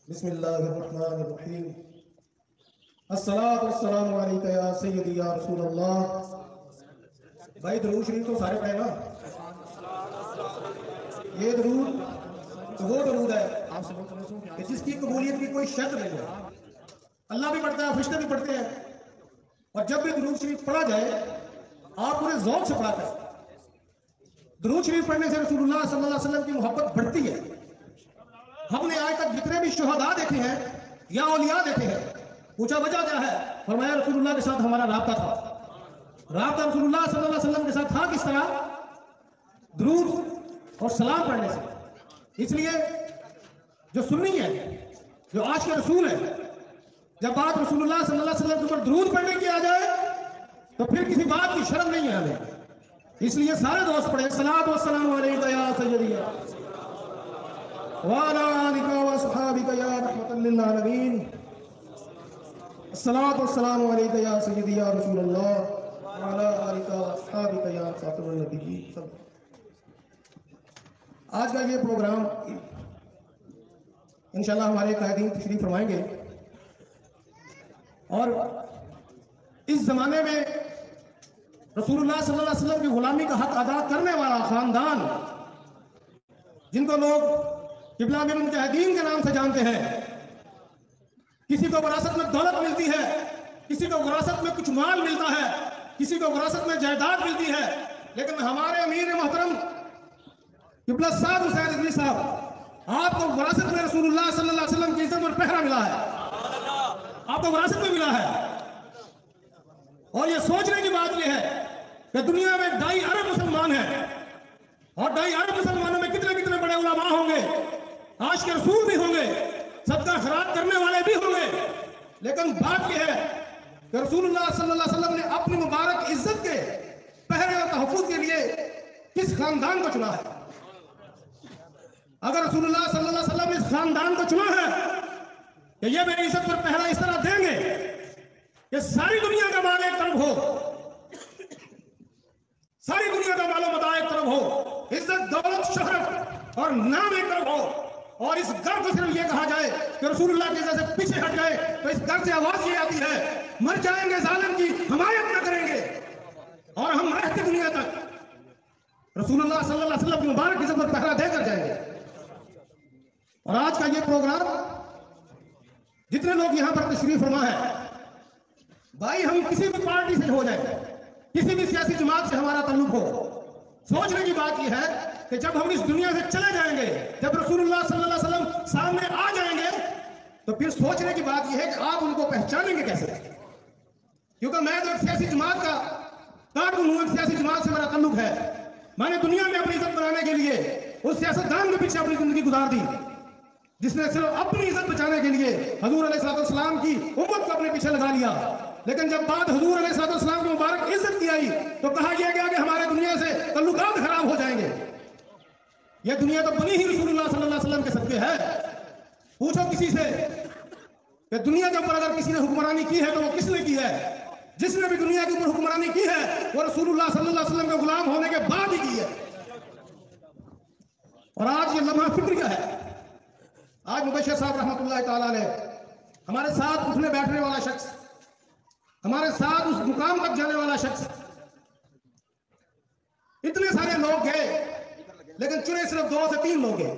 बिस्मिल्लाहिर्रहमानिर्रहीम। अस्सलातु वस्सलामु अलैका या सय्यदी या रसूलल्लाह। भाई दरूद शरीफ तो सारे पढ़े ना। ये दरूद तो वो दरूद है कि जिसकी कबूलियत की कोई शर्त नहीं है। अल्लाह भी पढ़ता है, फरिश्ते भी पढ़ते हैं। और जब भी दरूद शरीफ पढ़ा जाए आप पूरे ज़ौक़ से पढ़ा करें। दरूद शरीफ पढ़ने से रसूलुल्लाह सल्लल्लाहु अलैहि वसल्लम की मोहब्बत बढ़ती है। हमने आज तक जितने भी शुहदा देखे हैं या औलिया देखे हैं, पूछा वजह क्या है, फरमाया रसूलुल्लाह के साथ हमारा राब्ता था। राब्ता रसूलुल्लाह सल्लल्लाहु अलैहि वसल्लम के साथ था किस तरह? दुरूद और सलाम पढ़ने से। इसलिए जो सुन्नी है, जो आज के रसूल है, जब बात रसूलुल्लाह सल्लल्लाहु अलैहि वसल्लम के ऊपर दुरूद पढ़ने की आ जाए तो फिर किसी बात की शर्म नहीं है हमें। इसलिए सारे दोस्त पढ़े सलातो वस्सलामु अलैका या सय्यदी व अला आलिका व अस्हाबिका या रहमतल लिल आलमीन। अस्सलातु वस्सलामु अलैका या सय्यदी या रसूलल्लाह व अला आलिका व अस्हाबिका या खातमुन नबिय्यीन। आज का ये प्रोग्राम इंशाल्लाह हमारे कायदीन तशरीफ फरमाएंगे। और इस जमाने में रसूलुल्लाह सल्लल्लाहु अलैहि वसल्लम की गुलामी का हक अदा करने वाला खानदान, जिनको लोग किबला बिन मुजाहिदीन के नाम से जानते हैं, किसी को विरासत में दौलत मिलती है, किसी को विरासत में कुछ माल मिलता है, किसी को विरासत में जायदाद मिलती है, लेकिन हमारे अमीर मोहतरम किबला साहब हुसैन रिजवी साहब, आपको विरासत में रसूलुल्लाह सल्लल्लाहु अलैहि वसल्लम की इज्जत और पहरा मिला है, आपको विरासत में मिला है। और ये सोचने की बात यह है कि दुनिया में 2.5 अरब मुसलमान हैं और 2.5 अरब मुसलमानों में कितने कितने बड़े उलमा होंगे, आज के रसूल भी होंगे, सबका खराब करने वाले भी होंगे, लेकिन बात यह है कि रसूलुल्लाह सल्लल्लाहु अलैहि वसल्लम ने अपनी मुबारक इज्जत के पहरे और तहफ़्फ़ुज़ के लिए किस खानदान को चुना है? अगर रसूलुल्लाह सल्लल्लाहु अलैहि वसल्लम ने इस खानदान को चुना है कि ये मेरी इज्जत पर पहरा इस तरह देंगे कि सारी दुनिया का माल एक तरफ हो, सारी दुनिया का मालो मता एक तरफ हो, इज्जत दौलत शोहरत और नाम एक तरफ हो, और इस घर को सिर्फ ये कहा जाए कि रसूलुल्लाह की इज्जत से पीछे हट जाए, तो इस घर से आवाज ये आती है, मर जाएंगे जालिम की हिमायत न करेंगे और हम रहती दुनिया तक रसूलुल्लाह सल्लल्लाहु अलैहि वसल्लम की मुबारक इज्जत पर पहरा देकर जाएंगे। और आज का ये प्रोग्राम जितने लोग यहां पर तशरीफ फरमा है, भाई हम किसी भी पार्टी से हो जाए, किसी भी सियासी जमात से हमारा ताल्लुक हो, सोचने की बात यह है कि जब हम इस दुनिया से चले जाएंगे, जब रसूलुल्लाह सल्लल्लाहु अलैहि वसल्लम सामने आ जाएंगे, तो फिर सोचने की बात यह है कि आप उनको पहचानेंगे कैसे? क्योंकि मैं तो एक सियासी जमात का कारकुन हूं, एक सियासी जमात से मेरा ताल्लुक है। मैंने दुनिया में अपनी इज्जत बनाने के लिए उस सियासतदान के पीछे अपनी जिंदगी गुजार दी जिसने सिर्फ अपनी इज्जत बचाने के लिए हुजूर अलैहिस्सलाम की उम्मत को अपने पीछे लगा लिया। लेकिन जब बात हुजूर अलैहिस्सलाम की मुबारक इज्जत की आई तो कहा गया कि हमारे दुनिया से तल्लुकात खराब हो जाएंगे। यह दुनिया तो बनी ही रसूलुल्लाह सल्लल्लाहु अलैहि वसल्लम के सदके है। पूछो किसी से कि दुनिया के ऊपर अगर किसी ने हुक्मरानी की है तो वो किसने की है? जिसने भी दुनिया के ऊपर हुक्मरानी की है वो रसूलुल्लाह सल्लल्लाहु अलैहि वसल्लम के गुलाम होने के बाद ही की है। और आज ये लम्हा फिक्रिया है। आज मुबश्शिर साहब रहमतुल्लाह ताला अलैह, हमारे साथ उठने बैठने वाला शख्स, हमारे साथ उस मुकाम तक जाने वाला शख्स, इतने सारे लोग गए लेकिन चुने सिर्फ 2 से 3 लोग गए।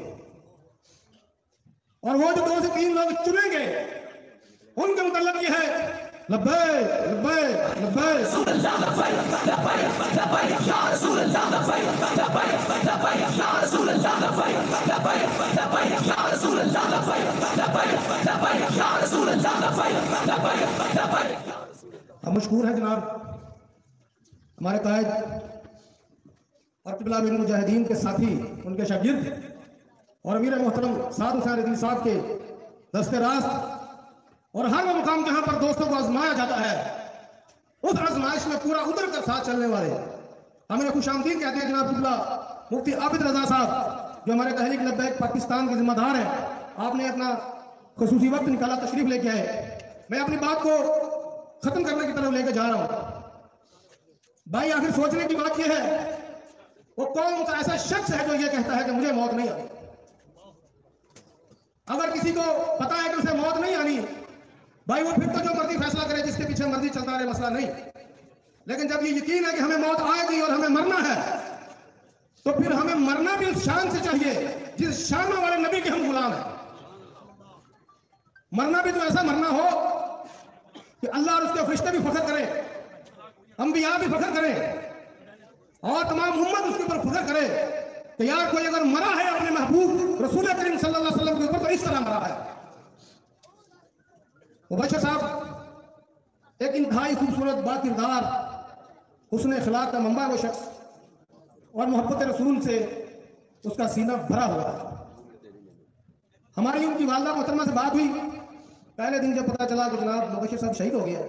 और वो जो 2 से 3 लोग चुने गए उनके मुतल्लिक़ ये है, लब्बैक लब्बैक लब्बैक हम मशकूर हैं जनाब हमारे कायद और किबला बिन मुजाहिदीन के साथी, उनके शागिर्द और अमीर मोहतरम साद हुसैन रिजवी साहब के दस्ते रास्त, और हर वो मुकाम जहां पर दोस्तों को आजमाया जाता है उस आजमाइश में पूरा उतर कर साथ चलने वाले हमें खुशामदीद कहते हैं जनाब किबला मुफ्ती आबिद रजा साहब, जो हमारे तहरीक लब्बैक पाकिस्तान के जिम्मेदार हैं। आपने अपना खुसूसी वक्त निकाला, तशरीफ लेके आए। मैं अपनी बात को खत्म करने की तरफ लेके जा रहा हूं। भाई आखिर सोचने की बात यह है, वो कौन सा ऐसा शख्स है जो ये कहता है कि मुझे मौत नहीं आती? अगर किसी को पता है कि उसे मौत नहीं आनी, भाई वो फिर तो जो मर्जी फैसला करे, जिसके पीछे मर्जी चलता रहे, मसला नहीं। लेकिन जब ये यकीन है कि हमें मौत आएगी और हमें मरना है, तो फिर हमें मरना भी उस शान से चाहिए जिस शान वाले नबी के हम गुलाम हैं। मरना भी तो ऐसा मरना हो कि अल्लाह और उसके फरिश्ते भी फख्र करें, अंबिया भी फख्र करें और तमाम उम्मत उसके ऊपर फख्र करे कि यार कोई अगर मरा है अपने महबूब रसूल करीम सल्लल्लाहु अलैहि वसल्लम के ऊपर तो इस तरह मरा है। मुबश्शिर साहब एक इंतहाई खूबसूरत बाकिरदार हुस्न अखलाक का मंबा वो शख्स और मोहब्बत रसूल से उसका सीना भरा हुआ है। हमारी उनकी वालदा मोहतरमा से बात हुई पहले दिन जब पता चला कि जनाब मुबश्शिर साहब शहीद हो गया,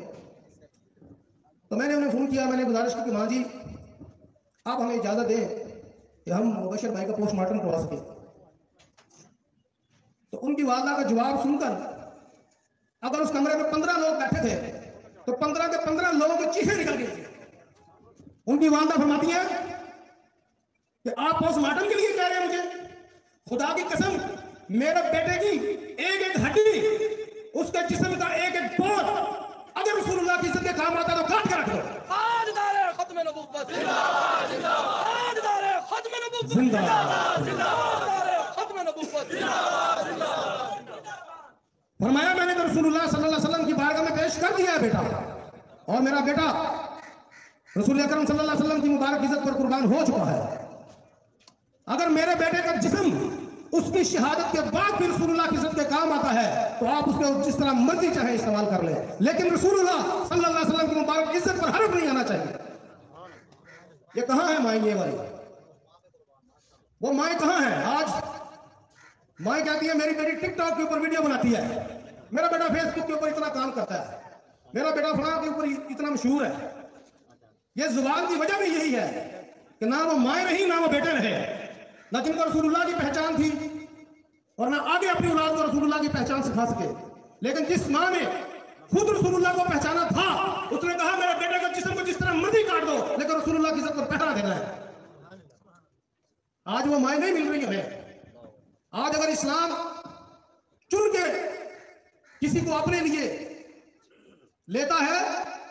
तो मैंने उन्हें फ़ोन किया। मैंने गुजारिश की कि माँ जी आप हमें इजाज़त दें कि हम मुबश्शिर भाई का पोस्टमार्टम करवा सकें। तो उनकी वालदा का जवाब सुनकर अगर उस कमरे में 15 लोग बैठे थे तो 15 के 15 लोगों के चीखें निकल गई। उनकी वालदा फरमाती है कि आप पोस्टमार्टम के लिए कह रहे हैं मुझे? खुदा की कसम, मेरे बेटे की एक एक हड्डी, उसके जिस्म का एक एक पोर अगर रसूलुल्लाह की इज्जत के काम आता तो काट कर रख दो। फरमाया मैंने तो रसूलुल्लाह सल्लल्लाहु अलैहि वसल्लम की बारगाह में पेश कर दिया है बेटा, और मेरा बेटा रसूल अकरम सल्लल्लाहु अलैहि वसल्लम की मुबारक इज्जत पर कुर्बान हो चुका है। अगर मेरे बेटे का जिस्म उसकी शहादत के बाद भी रसूलुल्लाह की इज्जत के काम आता है तो आप उसको जिस तरह मर्जी चाहे इस्तेमाल कर ले, लेकिन रसूलुल्लाह सल्लल्लाहु अलैहि वसल्लम की मुबारक इज्जत पर हर्फ नहीं आना चाहिए। ये कहां है माई? ये वाली वो माई कहां है? आज माई कहती है मेरी बेटी टिकटॉक के ऊपर वीडियो बनाती है, मेरा बेटा फेसबुक के ऊपर इतना काम करता है, मेरा बेटा फलां के ऊपर इतना मशहूर है। ये जुबान की वजह भी यही है कि ना वो माए रही ना वो बेटे रहे, ना जिनको रसूलुल्लाह की पहचान थी और ना आगे अपनी औलाद को रसूलुल्लाह की पहचान सिखा सके। लेकिन जिस माँ ने खुद रसूलुल्लाह को पहचाना था उसने कहा मेरे बेटे का जिस्म को जिस तरह मर्जी काट दो लेकिन रसूलुल्लाह की इज्जत को पहरा देना है। आज वो माए नहीं मिल रही हमें। आज अगर इस्लाम चुन के किसी को अपने लिए लेता है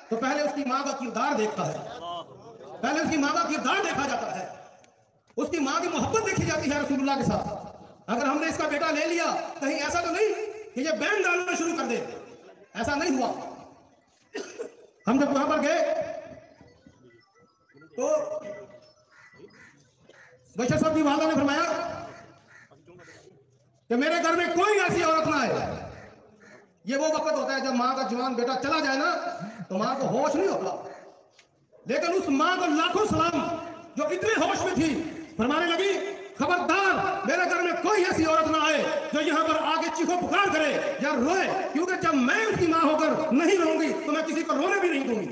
तो पहले उसकी माँ का किरदार देखता है, पहले उसकी माँ का किरदार देखा जाता है, उसकी माँ की मोहब्बत देखी जाती है रसूलुल्लाह के साथ। अगर हमने इसका बेटा ले लिया, कहीं ऐसा तो नहीं कि ये बैंड डालना शुरू कर दे, ऐसा नहीं हुआ। हम जब वहां पर गए तो बशर साहब की वालदा ने फरमाया कि मेरे घर में कोई ऐसी औरत ना आए। ये वो वक्त होता है जब माँ का जवान बेटा चला जाए ना तो माँ को होश नहीं होता, लेकिन उस माँ को लाखों सलाम जो इतने होश में थी, फरमाने लगी खबरदार मेरे घर में कोई ऐसी औरत ना आए जो यहाँ पर आके चीखो पुकार करे या रोए, क्योंकि जब मैं उसकी माँ होकर नहीं रहूंगी तो मैं किसी को रोने भी नहीं दूंगी।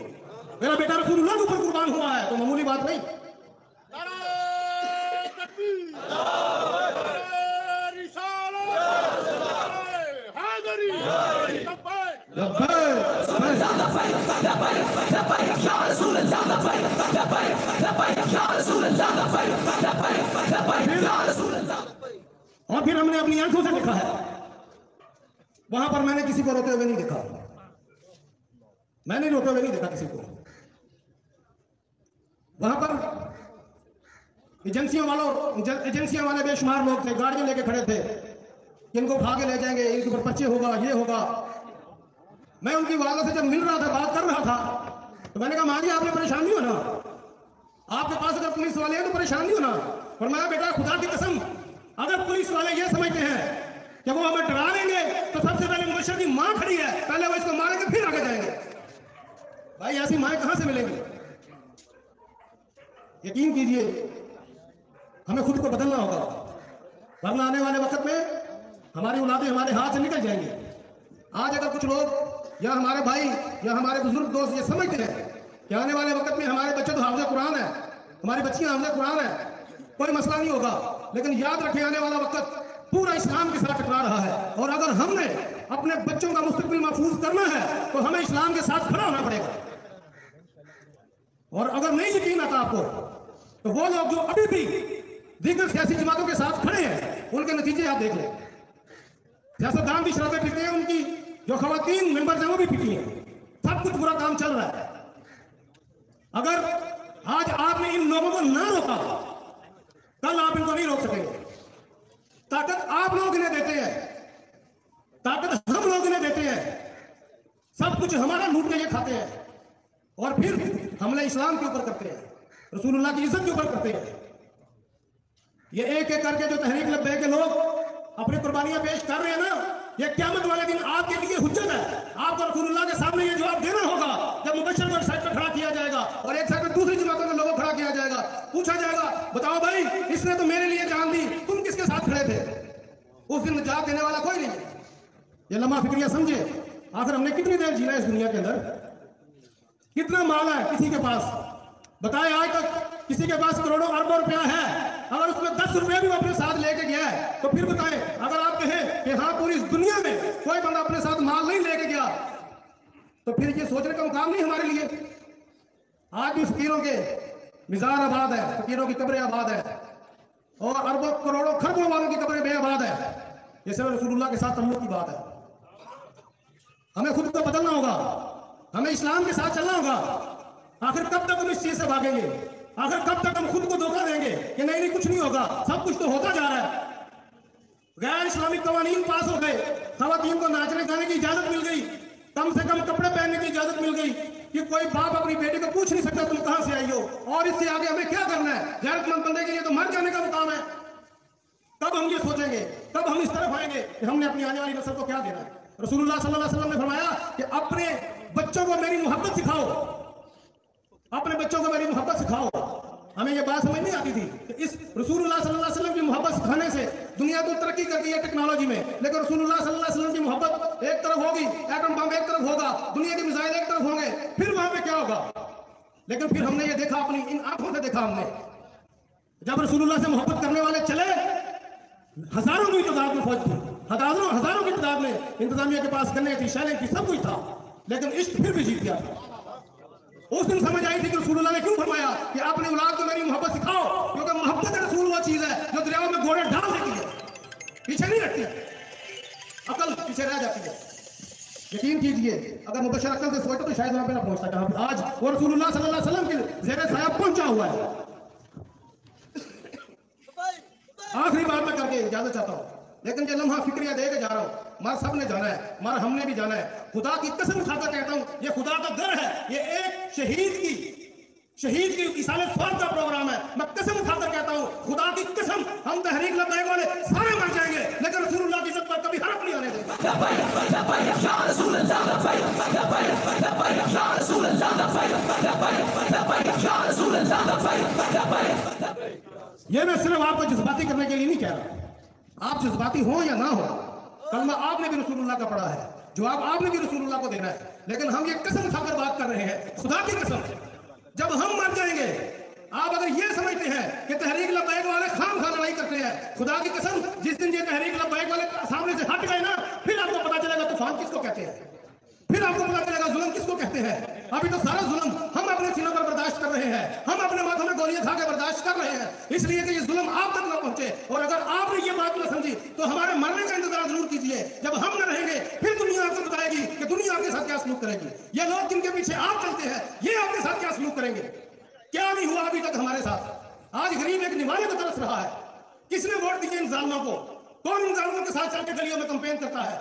मेरा बेटा रसूलुल्लाह के ऊपर कुर्बान हुआ है तो मामूली बात नहीं। और फिर हमने अपनी आंखों से देखा है, वहां पर मैंने किसी को रोते हुए नहीं देखा, मैंने रोते हुए नहीं देखा किसी को। वहां पर एजेंसियों वाले बेशुमार लोग थे, गाड़ियां लेके खड़े थे, इनको उठा के ले जाएंगे, इनके ऊपर पर्चे होगा, ये होगा। मैं उनकी वालदा से जब मिल रहा था, बात कर रहा था, तो मैंने कहा माँ जी आपने परेशान नहीं होना, आपके पास अगर पुलिस वाले हैं तो परेशान नहीं होना। फरमाया बेटा खुदा की कसम अगर पुलिस वाले ये समझते हैं कि वो हमें डरा देंगे तो सबसे पहले मुबश्शिर की माँ खड़ी है, पहले वो इसको मारेंगे फिर आगे जाएंगे। भाई ऐसी माँ कहां से मिलेंगी? यकीन कीजिए हमें खुद को बदलना होगा, वरना आने वाले वक्त में हमारी औलादें हमारे हाथ से निकल जाएंगी। आज अगर कुछ लोग या हमारे भाई या हमारे बुजुर्ग दोस्त ये समझते हैं कि आने वाले वक्त में हमारे बच्चे तो हाफिज़ कुरान है, हमारी बच्चियां हाफिज़ कुरान है, कोई मसला नहीं होगा, लेकिन याद रखें आने वाला वक्त पूरा इस्लाम के साथ टकरा रहा है और अगर हमने अपने बच्चों का मुस्तकबिल महफूज करना है तो हमें इस्लाम के साथ खड़ा होना पड़ेगा। और अगर नहीं यकीन आता आपको तो वो लोग जो अभी भी दीगर सियासी जमातों के साथ खड़े हैं उनके नतीजे आप देख लें। सियासतदान भी शराबें पीते हैं, उनकी जो खवातीन मेंबर हैं वो भी पीती हैं। सब कुछ बुरा काम चल रहा है। अगर आज आपने इन लोगों को ना रोका, कल आप इनको नहीं रोक सकेंगे। ताकत आप लोग इन्हें देते हैं, ताकत हम लोग इन्हें देते हैं, सब कुछ हमारा लूट के ये खाते हैं और फिर हमले इस्लाम के ऊपर करते हैं, रसूलुल्लाह की इज्जत के ऊपर करते हैं। ये एक एक करके जो तहरीक लब्बैक के लोग अपनी कुर्बानियां पेश कर रहे हैं ना, ये क़यामत वाले दिन आपके लिए हुज्जत है। आपको रसूलुल्लाह के सामने ये जवाब देना होगा जब मुबश्शिर को एक साइड पर खड़ा किया जाएगा और एक साइड पर दूसरी जमातों के लोगों को खड़ा किया जाएगा। पूछा जाएगा, बताओ भाई, इसने तो मेरे लिए जान दी, तुम किसके साथ खड़े थे? उस दिन जवाब देने वाला कोई नहीं है। ये लम्हा फिक्रिया समझे। आखिर हमने कितनी देर जीना इस दुनिया के अंदर? कितना माल है किसी के पास? बताए आज तक किसी के पास करोड़ों अरबों रुपया है, अगर उसमें 10 रुपया भी वो अपने साथ लेके गया है तो फिर बताएं, अगर आप कहें कि हाँ पूरी दुनिया में कोई बंदा अपने साथ माल नहीं लेके गया, तो फिर ये सोचने का मुकाम नहीं हमारे लिए। आज भी फकीरों के मिजार आबाद है, फकीरों की कब्रें आबाद है और अरबों करोड़ों खरबों वालों की कब्रें बेआबाद है। ये सब रसूलुल्लाह के साथ ताल्लुक की बात है। हमें खुद को बदलना होगा, हमें इस्लाम के साथ चलना होगा। आखिर कब तक हम इस चीज से भागेंगे? आखिर कब तक हम खुद को धोखा देंगे कि नहीं कुछ नहीं होगा, सब कुछ तो होता जा रहा है। गैर इस्लामिक कवानीन पास हो गए, खवातीन को नाचने गाने की इजाजत मिल गई, कम से कम कपड़े पहनने की इजाजत मिल गई कि कोई बाप अपनी बेटी को पूछ नहीं सकता तुम कहां से आई हो, और इससे आगे हमें क्या करना है? गैरतमंद बंदे के लिए तो मर जाने का मुकाम है। कब हम ये सोचेंगे, कब हम इस तरफ आएंगे कि हमने अपनी आने वाली नस्ल को क्या देना है? रसूलुल्लाह सल्लल्लाहु अलैहि वसल्लम ने फरमाया कि अपने बच्चों को मेरी मोहब्बत सिखाओ, अपने बच्चों को मेरी मोहब्बत सिखाओ। हमें ये बात समझ नहीं आती थी कि इस रसूलुल्लाह सल्लल्लाहु अलैहि वसल्लम की मोहब्बत सिखाने से दुनिया तो तरक्की करती है टेक्नोलॉजी में, लेकिन रसूलुल्लाह सल्लल्लाहु अलैहि वसल्लम की मोहब्बत एक तरफ होगी, एटम बम एक तरफ होगा, दुनिया के मिसाइल एक तरफ होंगे, फिर वहां पे क्या होगा? लेकिन फिर हमने ये देखा, अपनी इन आंखों से देखा हमने, जब रसूलुल्लाह से मोहब्बत करने वाले चले, हजारों की तादाद में फौज थी, हजारों की तादाद में इंतजामिया के पास गन्ने थी, शैलें थी, सब कुछ था, लेकिन इश्क फिर भी जीत गया। उस दिन समझ आई थी कि रसूलुल्लाह ने क्यों फरमाया कि अपने औलाद को मेरी मोहब्बत सिखाओ, क्योंकि मोहब्बत रसूल वो चीज है जो दरियाओं में घोड़े डाल देती है, पीछे नहीं रखती, अकल पीछे रह जाती है। यकीन कीजिए, अगर मुबश्शिर अकल से सोचो तो शायद वहां पे ना पहुंचता जहां पे आज वो रसूलुल्लाह सल्लल्लाहु अलैहि वसल्लम के ज़ेरे साया पहुंचा हुआ है। आखिरी बात मैं करके इजाजत चाहता हूं, लेकिन जो लम्हा फिक्रिया दे के जा रहा हूं, मार सब ने जाना है, मार हमने भी जाना है। खुदा की कसम खाकर कहता हूं, ये खुदा का घर है, ये एक शहीद की इसाले स्वाद का प्रोग्राम है। मैं कसम खाकर कहता हूं, खुदा की कसम, हम तहरीक लब्बैक वाले सारे मर जाएंगे, लेकिन रसूलुल्लाह की इज्जत पर कभी हरफ नहीं आने देंगे। ये मैं सिर्फ आपको जज्बाती करने के लिए नहीं कह रहा, आप जज्बाती हो या ना हो, कलमा आपने भी रसूलुल्लाह का पढ़ा है, जवाब आपने भी रसूलुल्लाह को देना है। लेकिन हम ये कसम खाकर बात कर रहे हैं, खुदा की कसम, जब हम मर जाएंगे, आप अगर ये समझते हैं कि तहरीक लब्बैक वाले खाम खा लड़ाई करते हैं, खुदा की कसम, जिस दिन ये तहरीक लब्बैक वाले सामने से हट गए ना, फिर आपको पता चलेगा तूफान किसको कहते हैं, फिर आपको पता चलेगा जुल्म किसको कहते हैं। अभी तो सारा जुल्म हम अपने सीनों पर बर्दाश्त कर रहे हैं, हम अपने माथों में गोलियां खा के बर्दाश्त कर रहे हैं, इसलिए कि ये जुल्म आप तक न पहुंचे। और अगर आपने ये बात न समझी तो हमारे मरने का इंतजार जरूर कीजिए। जब हम न रहेंगे फिर दुनिया आपको बताएगी कि दुनिया आपके साथ क्या सलूक करेगी। ये लोग जिनके पीछे आप चलते हैं, ये आपके साथ क्या सलूक करेंगे? क्या नहीं हुआ अभी तक हमारे साथ? आज गरीब एक निवाले को तरस रहा है। किसने वोट दिए इन जालिमों को? कौन इन जालिमों के साथ चल के गलियों में कैंपेन करता है?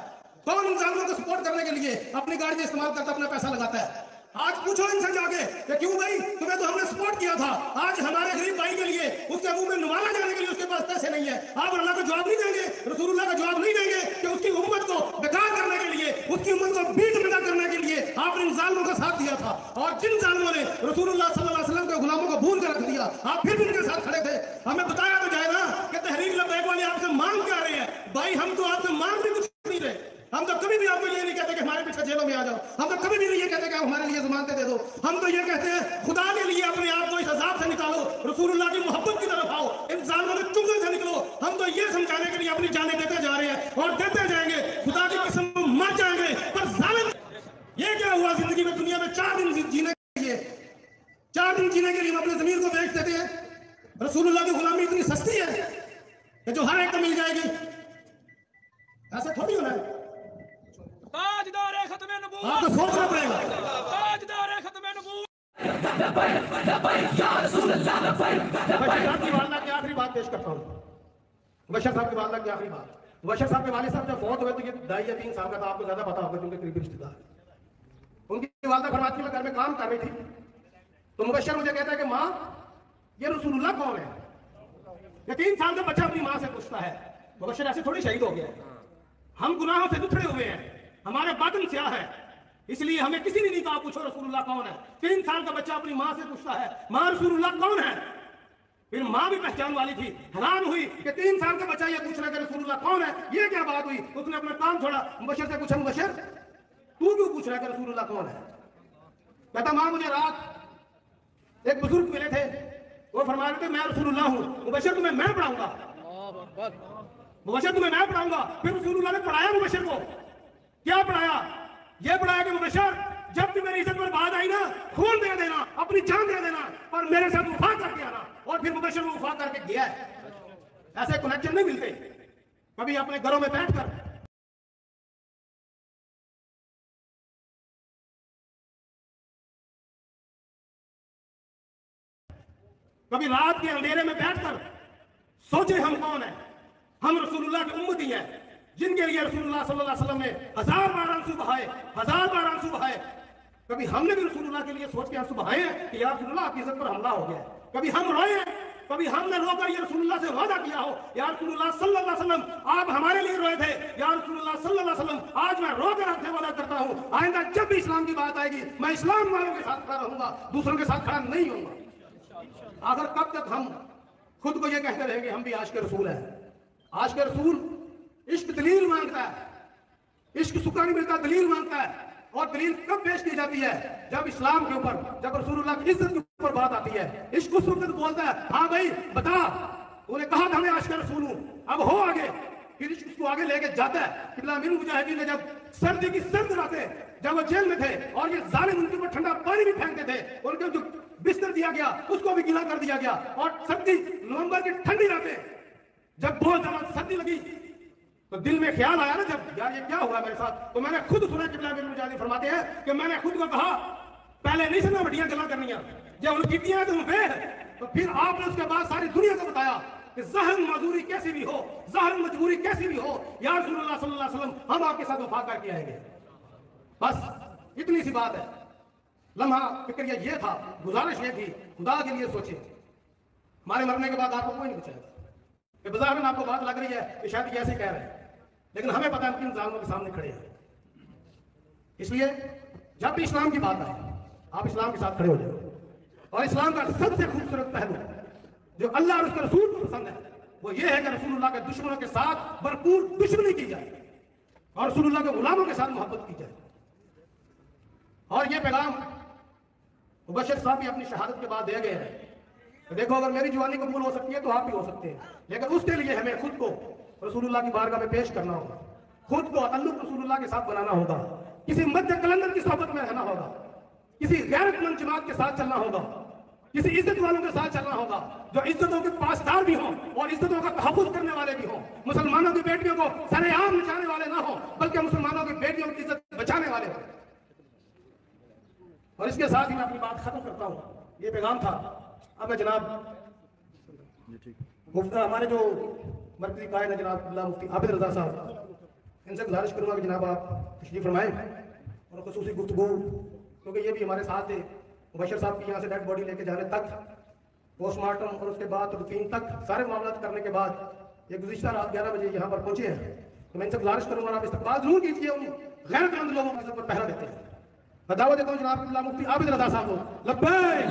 कौन इन जालिमों को सपोर्ट करने के लिए अपनी गाड़ी में इस्तेमाल करता अपना पैसा लगाता है? आज पूछो इनसे जाके कि क्यों भाई, तुम्हें तो हमने सपोर्ट किया था, आज हमारे गरीब भाई के लिए उसके मुंह में नुमाला जाने के लिए उसके पास पैसे नहीं है। आप अल्लाह का जवाब नहीं देंगे, रसूलुल्लाह का जवाब नहीं देंगे कि उसकी उम्मत को बेकार करने के लिए, उसकी उम्मत को बीट मिटा करने के लिए आपने इन जालिमों का साथ दिया था। और जिन जालिमों ने रसूलुल्लाह सल्लल्लाहु अलैहि वसल्लम के गुलामों को भूल कर रख दिया, आप फिर भी उनके साथ खड़े थे। हमें बताया तो जाए ना कि तहरीक लब्बैक वाले आपसे मांग क्या रहे हैं? भाई हम तो आपसे मांग भी कुछ नहीं रहे, हम तो कभी भी आपको ये नहीं कहते कि हमारे पीछे जेलों में आ जाओ, हम तो कभी भी नहीं ये कहते कि आप हमारे लिए जमानतें दे दो। हम तो ये कहते हैं खुदा के लिए अपने आप को इस अजाब से निकालो, रसूलुल्लाह की मोहब्बत की तरफ आओ, इन जालिमों के चुंगल से निकलो। हम तो ये समझाने के लिए अपनी जानें देते जा रहे हैं और देते जाएंगे, खुदा की कसम मर जाएंगे। पर जालिम, ये क्या हुआ जिंदगी में? दुनिया में 4 दिन जीने के लिए, 4 दिन जीने के लिए हम अपने जमीर को बेच देते हैं। रसूलुल्लाह की गुलामी इतनी सस्ती है कि जो हर एक को मिल जाएगी। ऐसे थोड़ी होना है, ताजदार खत्म नबूवत, आपको सोचना पड़ेगा। ताजदार खत्म नबूवत। मुबशर साहब की वालदा की आखिरी बात पेश करता हूँ। मुबशर साहब की वालदा की आखिरी बात। मुबशर साहब के वालिद साहब जब फौत हुए तो ये 2.5 या 3 साल का था, आपको ज्यादा पता होगा क्योंकि करीबी रिश्तेदार। उनकी वालदा फरमाती मैं घर में काम कर रही थी तो मुबशर मुझे कहता है कि माँ ये रसूलुल्लाह कौन है? ये 3 साल का बच्चा अपनी माँ से पूछता है। मुबशर ऐसे थोड़ी शहीद हो गया है, हम गुनाहों से दुखड़े हुए हैं, हमारे बातिन स्याह है, इसलिए हमें किसी ने नहीं कहा पूछो रसूलुल्लाह कौन है। 3 साल का बच्चा अपनी माँ से पूछता है माँ रसूलुल्लाह कौन है? फिर माँ भी पहचान वाली थी, हैरान हुई कि 3 साल का बच्चा ये पूछ रहा है कि रसूलुल्लाह कौन है, ये क्या बात हुई? उसने अपना काम छोड़ा, मुबशर से पूछा मुबशर तू क्यों पूछ रहा है कि रसूलुल्लाह कौन है? कहता माँ मुझे रात एक बुजुर्ग मिले थे, वो फरमा रहे थे मैं रसूलुल्लाह हूँ। मुबशर तुम्हें मैं पढ़ाऊंगा, मुबशर तुम्हें मैं पढ़ाऊंगा। फिर रसूलुल्लाह ने पढ़ाया मुबशर को, क्या पढ़ाया? ये पढ़ाया कि मुबशर जब भी मेरी इज्जत पर बात आई ना, खून दे देना, अपनी जान दे देना, पर मेरे साथ वफा करके आना। और फिर मुबशर वो वफा करके गया है। ऐसे कनेक्शन नहीं मिलते कभी अपने घरों में बैठकर। कभी रात के अंधेरे में बैठकर सोचे हम कौन है? हम रसूलुल्लाह की उम्मती है, जिनके लिए रसूलुल्लाह सल्लल्लाहु अलैहि वसल्लम ने 1000 बार आंसू बहाए, 1000 बार आंसू बहाए। कभी हमने भी रसूलुल्लाह के लिए सोच के आंसू बहाए हैं कि या रसूलुल्लाह आपकी इज्जत पर हमला हो गया। कभी हम रोए हैं, कभी हमने रोकर ये रसूलुल्लाह से वादा किया हो या रसूलुल्लाह सल्लल्लाहु अलैहि वसल्लम आप हमारे लिए रोए थे, या रसूलुल्लाह सल्लल्लाहु अलैहि वसल्लम आज मैं रोकर आपसे वादा करता हूं आइंदा जब भी इस्लाम की बात आएगी मैं इस्लाम वालों के साथ खड़ा रहूंगा, दूसरों के साथ खड़ा नहीं होऊंगा। आखिर कब तक हम खुद को ये कहते रहेंगे हम भी आशिक रसूल हैं? आशिक रसूल इश्क दलील मांगता है, इश्क सुखा नहीं मिलता, दलील मांगता है। और दलील कब पेश की जाती है? जब इस्लाम के ऊपर, जब रसूलुल्लाह की इज्जत के ऊपर बात आती है। इश्क उस वक्त बोलता है हाँ भाई बता, तूने कहा था मैं आशिक रसूल हूं, अब हो आगे। फिर इश्क उसको आगे लेके जाता है। किबला अमीर मुजाहिदीन ने जब सर्दी की सर्द रातें जब वो जेल में थे और ये जालिम उनके ऊपर ठंडा पानी भी फेंकते थे, उनके जो बिस्तर दिया गया उसको भी गीला कर दिया गया। और सर्दी नवंबर की ठंडी रातें जब बहुत ज्यादा सर्दी लगी तो दिल में ख्याल आया ना जब यार ये क्या हुआ मेरे साथ, तो मैंने खुद सुना। किबला अमीर मुजाहिदीन फरमाते हैं कि मैंने खुद को कहा पहले नहीं सुना बड़ियां गल्ला करनियां, जब उन कीतियां तुम वे तो फिर आपने उसके बाद सारी दुनिया को बताया कि ज़हर मजबूरी कैसी भी हो, ज़हर मजबूरी कैसी भी हो, या रसूलुल्लाह सल्लल्लाहु अलैहि वसल्लम हम आपके साथ वफा करके आएंगे। बस इतनी सी बात है। लम्हा फिक्रिया ये था, गुजारिश ये थी खुदा के लिए सोचे, हमारे मरने के बाद आपको कोई नहीं बचाएगा। कि बाजार में आपको बात लग रही है कि शायद ऐसे कह रहे हैं, लेकिन हमें पता है किन जालिमों के सामने खड़े हैं। इसलिए जब भी इस्लाम की बात आए आप इस्लाम के साथ खड़े हो जाओ। और इस्लाम का सबसे खूबसूरत पहलू जो अल्लाह और उसके रसूल को पसंद है वो ये है कि रसूलुल्लाह के दुश्मनों के साथ भरपूर दुश्मनी की जाए और रसूलुल्लाह के गुलामों के साथ मोहब्बत की जाए। और ये पैगाम मुबशर साहब भी अपनी शहादत के बाद दे गए हैं। तो देखो अगर मेरी जवानी कबूल हो सकती है तो आप भी हो सकते हैं, लेकिन उसके लिए हमें खुद को रसूलुल्लाह की बारगाह में पेश करना होगा, खुद को ताल्लुक रसूलुल्लाह के साथ बनाना होगा, किसी मध्य कलंदर की सोहबत में रहना होगा, किसी गैरतमंद जमात के साथ चलना होगा, किसी इज्जत वालों के साथ चलना होगा जो इज्जतों के पासदार भी हों और इज्जतों का तहफ़्फ़ुज़ करने वाले भी हों। मुसलमानों की बेटियों को सरेआम नचाने वाले ना हो बल्कि मुसलमानों की बेटियों की इज्जत बचाने वाले हों। और इसके साथ ही मैं अपनी बात खत्म करता हूँ। ये पैगाम था। अब मैं जनाब हमारे जो मरकज़ी कायद है जनाब अल्लाह मुफ्ती आबिद रज़ा साहब, इनसे गुजारिश करूँगा कि जनाब आप तशरीफ़ फरमाएं और ख़ुसूसी गुफ्तगू, क्योंकि ये भी हमारे साथ थे मुबशर साहब की यहाँ से डेड बॉडी लेके जाने तक, पोस्टमार्टम और उसके बाद तदफीन तक सारे मामला करने के बाद ये गुज़िश्ता रात 11 बजे यहाँ पर पहुँचे हैं। तो मैं इनसे गुजारिश करूँगा आप इस्तक़बाल जरूर कीजिए, उन गैरतमंद लोगों की इज्जत पर पहरा देते हैं। मैं दावत देता हूँ जनाब अल्लाह मुफ्ती आबिद रज़ा साहब को लब्बैक।